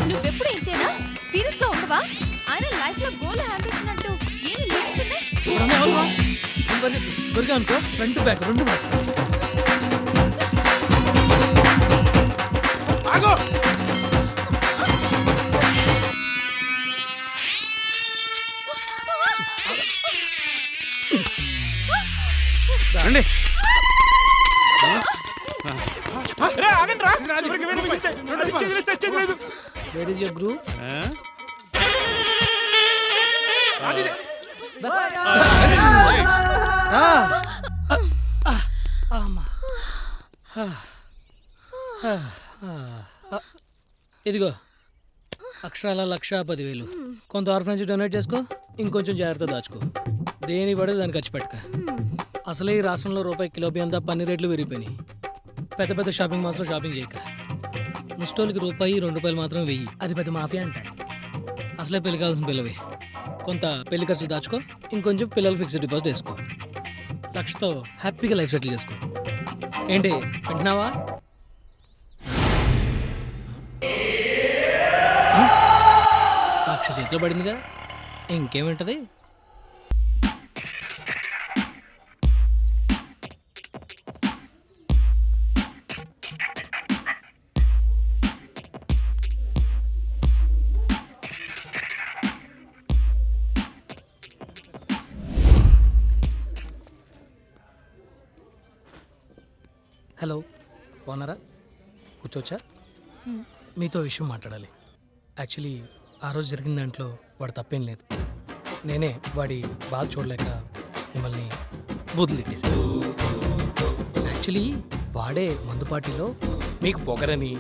నువ్వెప్పుడు ఇంతేనా? సీరియస్ గా ఉండవా? ఆయన లైఫ్ లో గోల్ అంబిషన్ అంటూ ఏమి దొరికా అనుకో, ఫ్రంట్ బ్యాక్ 2 వస్తాయి. రండి. Where is your group? ఇదిగో అక్షరాల 1,10,000. కొంత ఆర్ఫనైజ్ డొనేట్ చేసుకో, ఇంకొంచెం జాగ్రత్త దాచుకో. దేని పడేది దాన్ని ఖర్చు పెట్టక. అసలే ఈ రాష్ట్రంలో రూపాయి కిలో బియ్యం అంతా 10 రేట్లు పెరిగిపోయినాయి. పెద్ద పెద్ద షాపింగ్ మాల్స్లో షాపింగ్ చేయక. ముస్టోల్కి ₹2 మాత్రం వెయ్యి. అది పెద్ద మాఫియా అంట. అసలే పెళ్లి కావాల్సిన పిల్లవి. కొంత పెళ్లి ఖర్చు దాచుకో, ఇంకొంచెం పిల్లలు ఫిక్స్డ్ డిపాజిట్ వేసుకో. 1,00,000తో హ్యాపీగా లైఫ్ సెటిల్ చేసుకో. ఏంటి వింటున్నావా? 1,00,000 చేతిలో పడిందిగా, ఇంకేమింటది? హలో, బాగున్నారా? కూర్చోవచ్చా? మీతో విషయం మాట్లాడాలి. యాక్చువల్లీ ఆ రోజు జరిగిన దాంట్లో వాడు తప్పేం లేదు. నేనే వాడి బాధ చూడలేక మిమ్మల్ని బూతులు తిట్టేశాను. యాక్చువల్లీ వాడే మందు పార్టీలో మీకు పొగరని,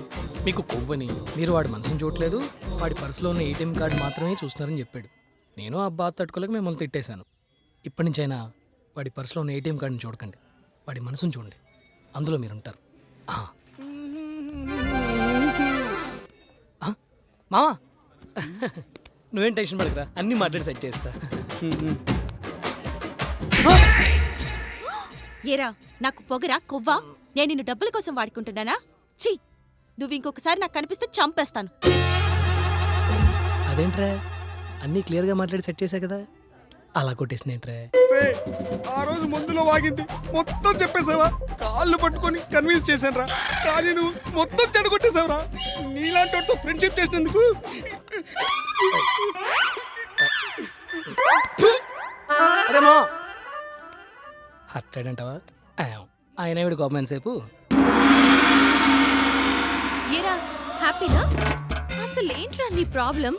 మీకు కొవ్వని, మీరు వాడి మనసును చూడలేదు, వాడి పర్సులో ఉన్న ఏటీఎం కార్డు మాత్రమే చూస్తున్నారని చెప్పాడు. నేను ఆ బాధ తట్టుకోలేక మిమ్మల్ని తిట్టేశాను. ఇప్పటి నుంచైనా వాడి పర్సులో ఉన్న ఏటీఎం కార్డుని చూడకండి, వాడి మనసును చూడండి, అందులో మీరుంటారు. మావా నువ్వేం టెన్షన్ పడకరా, అన్నీ మాట్లాడి సెట్ చేస్తా. ఏరా నాకు పొగరా కొవ్వా? నేను నిన్ను డబ్బుల కోసం వాడుకుంటున్నానా? ఛీ, నువ్వు ఇంకొకసారి నాకు కనిపిస్తే చంపేస్తాను. అదేంట్రా, అన్నీ క్లియర్గా మాట్లాడి సెట్ చేశా కదా, అలా కొట్టేసిందేంట్రా? ఆ రోజు మందులో వాగింది మొత్తం చెప్పేసావా? కాళ్ళు పట్టుకొని కన్విన్స్ చేశానురా, కానీ నువ్వు మొత్తం చెడగొట్టేసావురా. నీలాంటి వాడితో ఫ్రెండ్షిప్ చేసినందుకు. అదేమో హత్తాడంటావా? ఆయన వీడి కోపం సేపు. ఏరా హ్యాపీనా? అసలు ఏంట్రా నీ ప్రాబ్లం?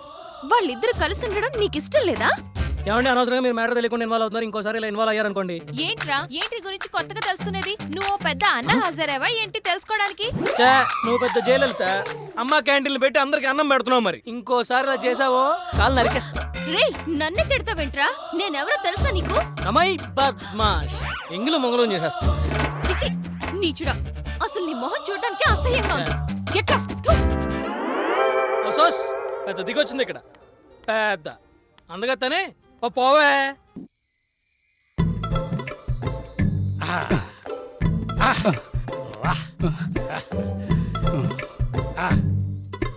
వాళ్ళిద్దరు కలిసి ఉండడం నీకు ఇష్టం లేదా? ఏమంటే అనవసరంగా మీరు మ్యాటర్ తెలియకుండా ఇన్వాల్వ్ అవుతున్నారు. ఇంకోసారి ఇలా ఇన్వాల్వ్ అయ్యారనుకోండి. ఏంట్రా, ఏంటి గురించి కొత్తగా తెలుసుకునేది? నువ్వు పెద్ద అన్న హాజరేవా ఏంటి తెలుసుకోవడానికి? నువ్వు పెద్ద జైలెళ్తా అమ్మ క్యాంటీన్లు పెట్టి అందరికి అన్నం పెడుతున్నావు. మరి ఇంకోసారి ఇలా చేసావో కాళ్ళు నరికేస్తా. రే నన్ను తిడతావేంట్రా? నేనెవరో తెలుసా నీకు? అమ్మాయి బద్మాష్ ఎంగిలు మొంగలం చేసేస్తా. చిచి నీచుడా, అసలు నీ మొహం చూడడానికి అసహ్యంగా ఉంది. ఎట్లా పెద్ద దిగొచ్చింది ఇక్కడ పెద్ద అందుకనే పోవే.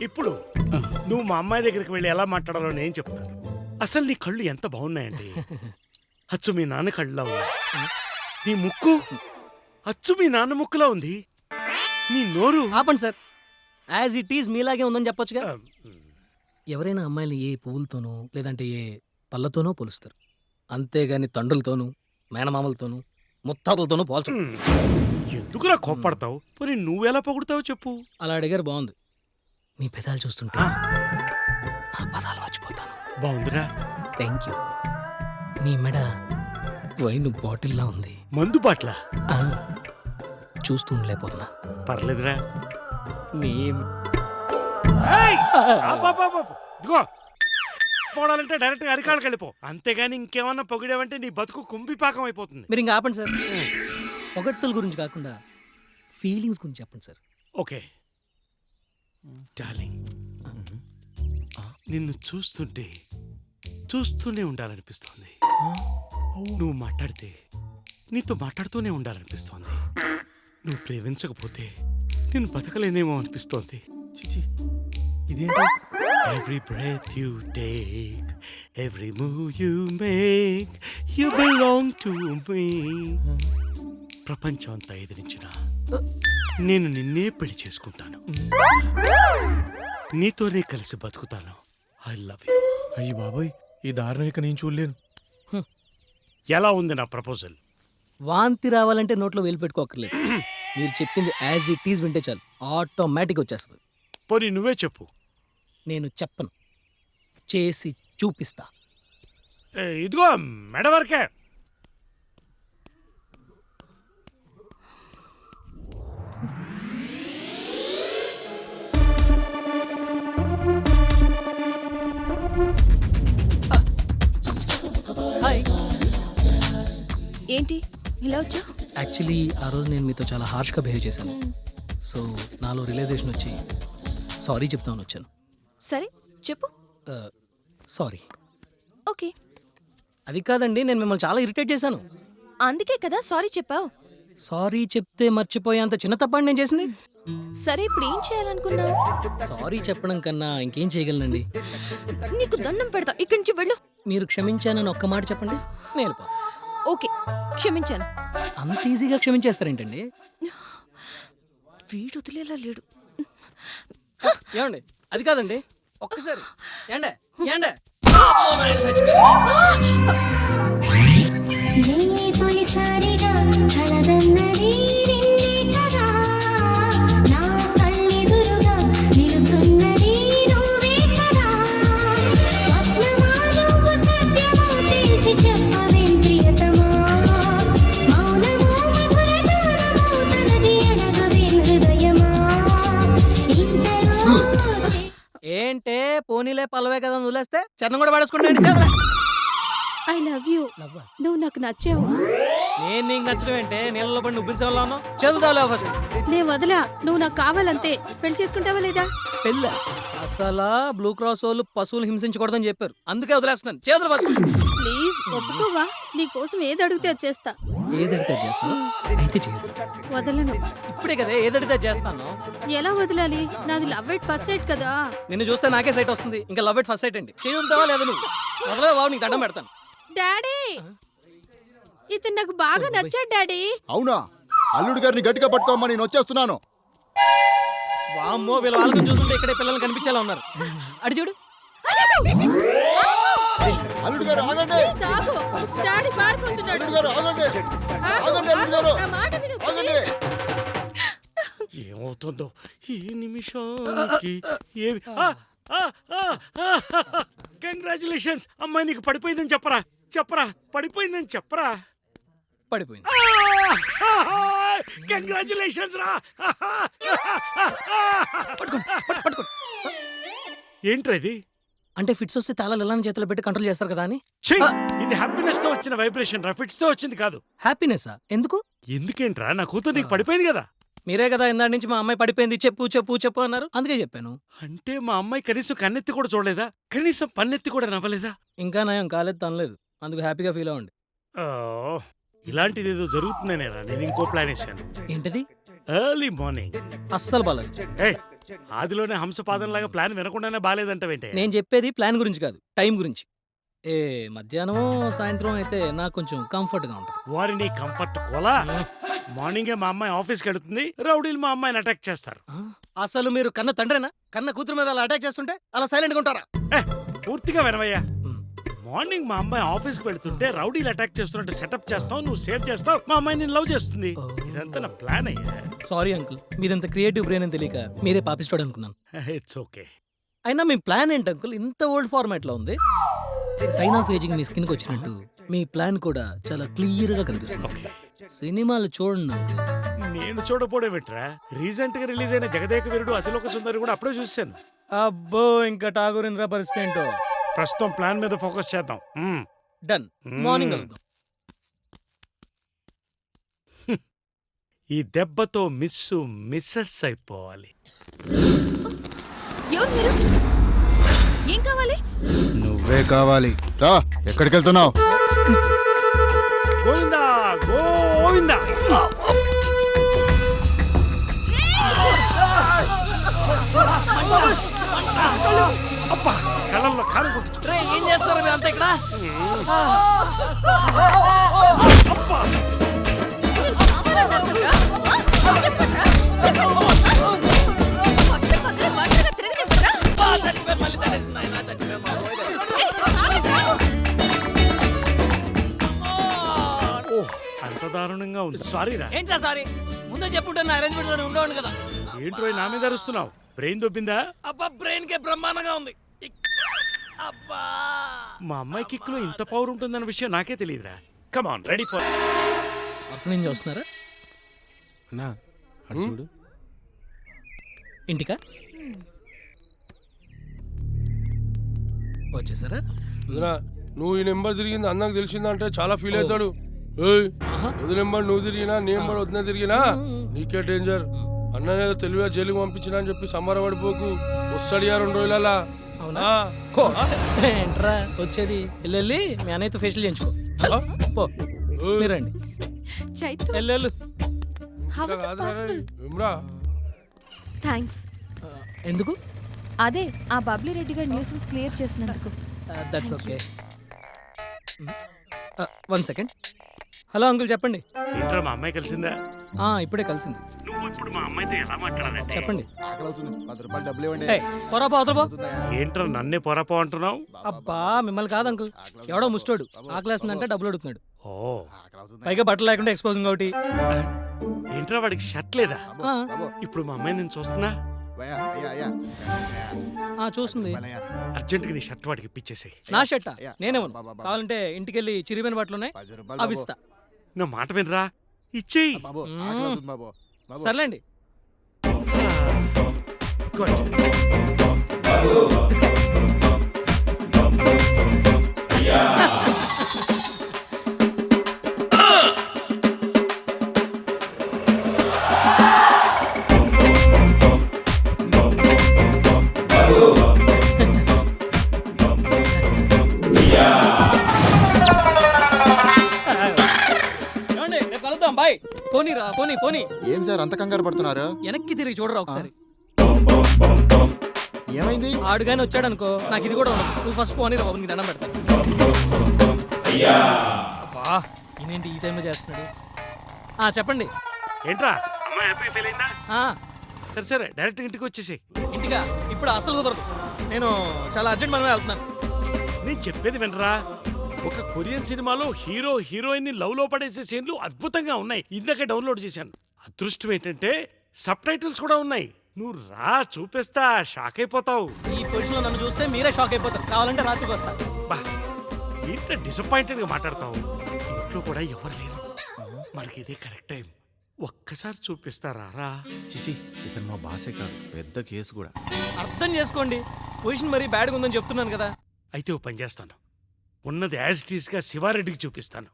ఇప్పుడు నువ్వు మా అమ్మాయి దగ్గరికి వెళ్ళి ఎలా మాట్లాడాలో నేను చెప్తాను. అసలు నీ కళ్ళు ఎంత బాగున్నాయండి, అచ్చు మీ నాన్న కళ్ళులా ఉంది. నీ ముక్కు అచ్చు మీ నాన్న ముక్కులా ఉంది. నీ నోరు ఆపండి సార్, యాజ్ ఇట్ ఈజ్ మీలాగే ఉందని చెప్పొచ్చుగా. ఎవరైనా అమ్మాయిని ఏ పువ్వులతోనో లేదంటే ఏ పళ్ళతోనో పోలుస్తారు, అంతేగాని తండ్రులతోనూ మేనమామలతోనూ ముత్తాతలతోనూ పోల్చరు. ఎందుకురా కోప్పడతావు? పోనీ నువ్వెలా పొగుడతావో చెప్పు. అలా అడిగారు బాగుంది. నీ పెదాలు చూస్తుంటే నా పదాలు మర్చిపోతాను. బాగుందిరా. Thank you. నీ మెడ వైన్ బాటిల్లా ఉంది. మందు బాట్ల చూస్తూ ఉండలేకపోతున్నా. పర్లేదురా. నీ ఇదిగో పోవడాలంటే డైరెక్ట్ గా అరికాళ్ళకి వెళ్ళిపో, అంతేగాని ఇంకేమన్నా పొగిడావంటే నీ బతుకు కుంభిపాకం అయిపోతుంది. మీరు ఇంకా ఆపండి సార్. పొగడ్తల గురించి కాకుండా ఫీలింగ్స్ గురించి చెప్పండి సార్. ఓకే డార్లింగ్, నిన్ను చూస్తూనే ఉండాలనిపిస్తోంది. నువ్వు మాట్లాడితే నీతో మాట్లాడుతూనే ఉండాలనిపిస్తోంది. నువ్వు ప్రేమించకపోతే నేను బతకలేనేమో అనిపిస్తోంది. చిచి ఇదేంటి? Every breath you take, every move you make, you belong to me. ప్రపంచం అంతా ఎదిరించినా నేను నిన్నే పెళ్లి చేసుకుంటాను, నీతోనే కలిసి బతుకుతాను. I love you. అయ్యి బాబోయ్, ఈ దారుణం ఇక నేను చూడలేను. ఎలా ఉంది నా ప్రపోజల్? వాంతి రావాలంటే నోట్లో వేలు పెట్టుకోకర్లేదు. మీరు చెప్పింది యాజ్ ఇట్ ఈజ్ వింటే చాలు, ఆటోమేటిక్ వచ్చేస్తుంది. పోనీ నువ్వే చెప్పు. నేను చెప్పను, చేసి చూపిస్తా. ఇదిగో మెడ వరకే. ఏంటి ఇలా వచ్చా? యాక్చువల్లీ ఆ రోజు నేను మీతో చాలా హార్ష్గా బిహేవ్ చేశాను. సో నాలో రియలైజేషన్ వచ్చి సారీ చెప్తామని వచ్చాను. సరే చెప్పు. సారీ. ఓకే. అది కాదండి, నేను మిమ్మల్ని చాలా ఇరిటేట్ చేశాను. అందుకే కదా సారీ చెప్పావు. సారీ చెప్తే మర్చిపోయేంత చిన్న తప్పండి నేను చేసింది. సరే ఇప్పుడు ఏం చేయాలనుకున్నావు? సారీ చెప్పడం కన్నా ఇంకేం చేయగలనండి? నీకు దండం పెడతా, ఇక్కడి నుంచి వెళ్ళు. మీరు క్షమించానని ఒక్క మాట చెప్పండి, నేను ఓకే క్షమించాను. అంత ఈజీగా క్షమించేస్తారేంటండి? వీడు వదిలేలా లేడు. ఏమండి అది కాదండి, ఒక్కసారి ఏండే ఏండే తొలిసారిగా కలదన్నది నిన్నే కదా, నా కళ్ళెదురుగా నిలుచున్న పోనీలే పల్లవే కదా అని వదిలేస్తే చరణం కూడా పడేసుకుంటాడు చదలే. I love you. నువ్వు నాకు నచ్చావు. నేను నీకు నచ్చడం ఏంటే నీళ్ళలో పడి నువ్వు ఉన్నావు. చదువుతావు ఫస్ట్. నేను వదలా. నువ్వు నాకు కావాలంతే. పెళ్లి చేసుకుంటావా లేదా? పెళ్ళ అసలు బ్లూ క్రాస్ వాళ్ళు పశువులు హింసించకూడదని చెప్పారు, అందుకే వదిలేస్తున్నాను. చేతులు ఫస్ట్. ప్లీజ్ ఒప్పుకోవా? నీ కోసం ఏది అడిగితే వచ్చేస్తా. ఏదడితే చేస్తాను అయితే చేయదు. వదలను. ఇప్పుడే కదా ఏదడితే చేస్తాను. ఎలా వదలాలి? నాది లవ్ ఎట్ ఫస్ట్ సైట్ కదా. నిన్ను చూస్తే నాకే సైట్ వస్తుంది, ఇంకా లవ్ ఎట్ ఫస్ట్ సైట్ అండి. చేయవుతావా లేదా నువ్వు? వదలే బాబు, నీకు దండం పెడతాను. డాడీ, ఇతను నాకు బాగా నచ్చాడు డాడీ. అవునా? అల్లుడు గారిని గట్టిగా పట్టుకోమని నేను వచ్చేస్తున్నాను. వామ్మో, వీళ్ళ వాళ్ళని చూస్తుంటే ఇక్కడే పిల్లలు కనిపించేలా ఉన్నారు. అడి చూడు. అల్లుడు గారు ఆగండి. ప్లీజ్ ఆగు. డాడీ పారిపోతున్నాడు. అల్లుడు గారు ఆగండి. ఆగండి అల్లుడు గారు. నా మాట విను. ఆగండి. ఏమవుతుందో ఈ నిమిషానికి. ఏమి కంగ్రాచులేషన్స్ అమ్మాయి, నీకు పడిపోయిందని చెప్పరా. చెప్పరా పడిపోయిందని చెప్పరా. పడిపోయింది. కంగ్రాచులేషన్స్ రా. ఏంట్రా ఇది? అంటే ఫిట్స్ వస్తే తాళాలు ఎలా చేతిలో పెట్టి కంట్రోల్ చేస్తారు కదా అని. ఇది హ్యాపీనెస్ తో వచ్చిన వైబ్రేషన్ రా, ఫిట్స్ తో వచ్చింది కాదు. హ్యాపీనెస్ ఎందుకు? ఎందుకేంట్రా, నా కూతురు నీకు పడిపోయింది కదా. మీరే కదా ఇందాడి నుంచి మా అమ్మాయి పడిపోయింది చెప్పు చెప్పు చెప్పు అన్నారు, అందుకే చెప్పాను. అంటే మా అమ్మాయి కనీసం కన్నెత్తి కూడా చూడలేదా? కనీసం పన్నెత్తి కూడా నవ్వలేదా? ఇంకా నయం కాలేదు తనలేదు, అందుకు హ్యాపీగా ఫీల్ అవ్వండి. ఇలాంటిది ఏదో జరుగుతుందనేరా నేను ఇంకో ప్లాన్ వేసాను. ఏంటిది? Early morning. అస్సలు బాలేదు. ఆదిలోనే హంసపాదంలాగా ప్లాన్ వినకుండానే బాలేదంటావేంటే? నేను చెప్పేది ప్లాన్ గురించి కాదు, టైం గురించి. మధ్యాహ్నం సాయంత్రం అయితే నాకు కొంచెం కంఫర్ట్ గా ఉంటుంది. వారిని కంఫర్ట్ కోలా. మార్నింగే మా అమ్మాయి ఆఫీస్కి వెళుతుంది, రౌడీలు మా అమ్మాయిని అటాక్ చేస్తారు. అసలు మీరు కన్న తండ్రేనా? కన్న కూతురు మీద అలా అటాక్ చేస్తుంటే అలా సైలెంట్ గా ఉంటారా? పూర్తిగా వినవయ్యా. మార్నింగ్ మా అమ్మాయి ఆఫీస్కి వెళ్తుంటే రౌడీలు అటాక్ చేస్తున్నట్టు సెటప్ చేస్తావు, నువ్వు సేవ్ చేస్తావు, మా అమ్మాయి నేను లవ్ చేస్తుంది. ఇదంతా నా ప్లాన్ అయ్యా. సారీ అంకుల్, మీదంత క్రియేటివ్ బ్రెయిన్ అని తెలియక మీరే పాపిస్తాడు అనుకున్నాను. It's okay. అయినా మీ ప్లాన్ ఏంటి అంకుల్ ఇంత ఓల్డ్ ఫార్మాట్ లో ఉంది? సైన్ ఆఫ్ ఏజింగ్ మీ స్కిన్ కి వచ్చినట్టు మీ ప్లాన్ కూడా చాలా క్లియర్ గా కనిపిస్తుంది. సినిమాలు చూడండి అంకుల్. నేను చూడపోవడం ఏంట్రా, రీసెంట్ గా రిలీజ్ అయిన జగదేక వీరుడు అతిలోక సుందరి కూడా అప్పుడే చూసాను. అబ్బో, ఇంకా ఠాగూరేంద్ర పరిస్థితి ఏంటో. ప్రస్తుతం ప్లాన్ మీద ఫోకస్ చేద్దాం. డన్. మార్నింగ్ కలుద్దాం. ఈ దెబ్బతో మిస్సెస్ అయిపోవాలి. ఏం కావాలి? నువ్వే కావాలి. రా, ఎక్కడికి వెళ్తున్నావు? గోవిందా గోవిందా. అబ్బా, కళ్ళల్లో కారం కొట్టు. ఏం చేస్తారు మీరు అంతా ఇక్కడ? అబ్బా, అంత దారుణంగా ఉంది. సారీ రా. ఏంటా సారీ? ముందే చెప్పుంటే నా అరేంజ్మెంట్ లో ఉండేవాడు కదా. ఏంట్రో నా మీద అరుస్తున్నావు? బ్రెయిన్ దొబ్బిందా? అబ్బా, బ్రెయిన్ కే బ్రహ్మాండంగా ఉంది. అబ్బా, మా అమ్మాయి కిక్ లో ఇంత పవర్ ఉంటుందన్న విషయం నాకే తెలియదురా. Come on, ready for. అర్థం చూస్తున్నారా అన్నా? చూడు ఇంటికా వచ్చేసారా? నువ్వు ఈ నెంబర్ తిరిగింది అన్నకు తెలిసిందంటే చాలా ఫీల్ అవుతాడు. ఎదు నెంబర్ నువ్వు తిరిగినా నీ నెంబర్ వద్ద తిరిగినా నీకే డేంజర్. అన్ననే తెలివిగా జైలుకి పంపించినా అని చెప్పి సంబర పడిపోకు. వస్తాడు 2 రోజుల. అవునా? ఏంట్రా వచ్చేది? వెళ్ళి మీ అన్నయ్యతో ఫేషియల్ చేయించుకో. పో, మీరండి. వెళ్ళు. థ్యాంక్స్. ఎందుకు? అదే ఆ బబ్లీ రెడ్డి గారి న్యూసెన్స్ క్లియర్ చేసినందుకు. That's okay. 1 second. Hello uncle, చెప్పండి. ఏంట్రా, మా అమ్మాయి కలిసిందా? ఇప్పుడే కలిసింది. నువ్వు ఇప్పుడు మా అమ్మాయితో ఎలా మాట్లాడాలి? చెప్పండి. ఏంట్రా నన్నే పొరపో అంటున్నావు? అబ్బా, మిమ్మల్ని కాదు అంకుల్, ఎవడో ముస్టోడు ఆకలేస్తుందంటే డబ్బులు అడుగుతున్నాడు. ఓ, పైగా బట్టలు లేకుండా ఎక్స్పోజింగ్ ఒకటి. ఏంట్రా వాడికి షర్ట్ లేదా? ఇప్పుడు మా అమ్మాయి నేను చూస్తున్నా. చూస్తుంది. అర్జెంట్ గా నీ షర్ట్ వాడికి ఇప్పించేసేయ్. నా షర్టా? నేనే కావాలంటే ఇంటికెళ్ళి చిరిగిపోయిన బట్టలు ఉన్నాయి, అవి ఇస్తా. నా మాట వినరా, ఇచ్చేయి. సర్లేండి. గుడ్. ఏమండి రేపు కలుద్దాం బాయ్. పోనీరా పోనీ పోనీ. ఏం సార్ అంత కంగారు పడుతున్నారు? వెనక్కి తిరిగి చూడరా ఒకసారి. ఏమైంది? ఆడుగానే వచ్చాడు అనుకో, నాకు ఇది కూడా ఉండదు. నువ్వు ఫస్ట్ పోనీరా బాబు, నీకు దండం పెడతాను. అబ్బా ఇదేంటి ఈ టైంలో చేస్తున్నాడు? చెప్పండి. ఏంట్రా అమ్మాయి హ్యాపీ ఫీల్ అయిందా? సరే సరే డైరెక్ట్ ఇంటికి వచ్చేసి. ఇంటిగా ఇప్పుడు అసలు కుదరదు, నేను చాలా అర్జెంట్ మనమే వెళ్తున్నాను. నేను చెప్పేది వినరా, ఒక కొరియన్ సినిమాలో హీరో హీరోయిన్ ని లవ్ లో పడేసే సీన్లు అద్భుతంగా ఉన్నాయి. ఇందాక డౌన్లోడ్ చేశాను. అదృష్టం ఏంటంటే సబ్ టైటిల్స్ కూడా ఉన్నాయి. నువ్వు రా చూపిస్తా, షాక్ అయిపోతావు. ఈ పొజిషన్లో నన్ను చూస్తే మీరే షాక్ అయిపోతారు. కావాలంటే రాత్రికి వస్తా. బా ఏంటో డిసప్పాయింటెడ్ గా మాట్లాడతావు. ఇంట్లో కూడా ఎవరు లేరు, మనకి ఇదే కరెక్ట్ టైం. ఒక్కసారి చూపిస్తారా రా. చిచి ఇతను మా బాసే కాదు, పెద్ద కేసు కూడా. అర్థం చేసుకోండి, పొజిషన్ మరీ బ్యాడ్గా ఉందని చెప్తున్నాను కదా. అయితే ఓ పని చేస్తాను, ఉన్నది యాజ్ ఇట్ ఈస్గా శివారెడ్డికి చూపిస్తాను.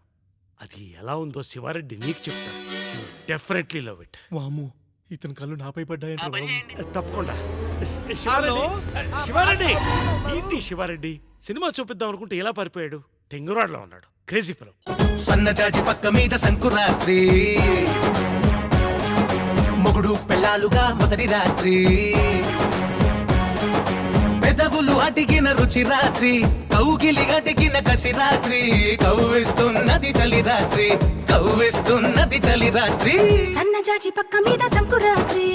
అది ఎలా ఉందో శివారెడ్డి నీకు చెప్తాను. Definitely love it. వాము ఇతని కళ్ళు నాపై పడ్డాయంటే తప్పకుండా. శివారెడ్డి ఏంటి శివారెడ్డి, సినిమా చూపిద్దాం అనుకుంటే ఎలా పారిపోయాడు? టెంగురాడ్లో ఉన్నాడు, క్రేజీ ఫిలం. సన్నజాజి పక్క మీద సంకురాత్రి, మొగుడు పెళ్ళాలుగా మొదటి రాత్రి, పెదవులు అడిగిన రుచి రాత్రి, కౌగిలి అడిగిన కసి రాత్రి, కవ్విస్తున్నది చలి రాత్రి, కవ్విస్తున్నది చలి రాత్రి. సన్నజాజి పక్క మీద సంకురాత్రి.